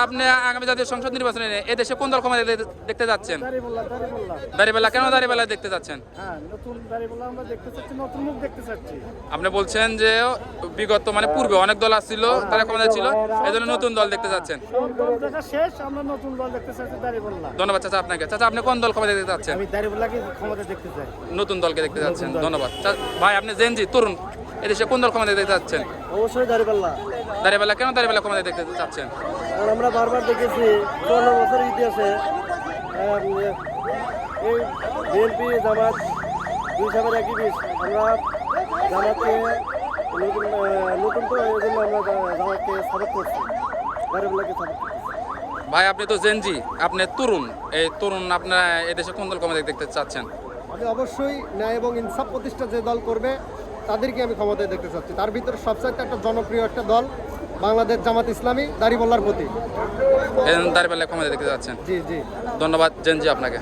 আপনি আগামী জাতীয় সংসদ নির্বাচনে এ দেশে কোন দল ক্ষমতায় দেখতে যাচ্ছেন? দাঁড়িপাল্লা। কেন দাঁড়িপাল্লা দেখতে যাচ্ছেন? আপনি বলছেন যে বিগত মানে পূর্বে অনেক দল আসছিল, তারা ক্ষমতায় ছিল, এই জন্য নতুন দল দেখতে যাচ্ছেন। ধন্যবাদ চাচা আপনাকে। চাচা আপনি কোন দল ক্ষমতায় দেখতে যাচ্ছেন? নতুন দলকে দেখতে যাচ্ছেন। ধন্যবাদ ভাই। আপনি জেনজি তরুণ, এদেশে কোন দল ক্ষমতায় দেখতে যাচ্ছেন? অবশ্যই দাঁড়িপাল্লা। দাঁড়িপাল্লা। কেন দাঁড়িপাল্লা ক্ষমতায় দেখতে চাচ্ছেন? কারণ আমরা বারবার দেখেছি 14 বছরের ইতিহাসে এই বিএনপি জামাত দুই সাবের একই বিষ। আমরা জামাতকে নতুন তো এই জন্য আমরা জামাতকে সাপোর্ট করছি, দাঁড়িপাল্লাকে সাপোর্ট করছি। ভাই আপনি তো জেনজি, আপনি তরুণ, এই তরুণ আপনার এদেশে কোন দল ক্ষমতায় দেখতে চাচ্ছেন? আমি অবশ্যই ন্যায় এবং ইনসাফ প্রতিষ্ঠা যে দল করবে তাদেরকে আমি ক্ষমতায় দেখতে চাচ্ছি। তার ভিতরে সবচাইতে একটা জনপ্রিয় একটা দল বাংলাদেশ জামাত ইসলামী, দাঁড়িপাল্লার প্রতি। দাঁড়িপাল্লা ক্ষমতায় দেখতে যাচ্ছেন। জি জি। ধন্যবাদ জেনজি আপনাকে।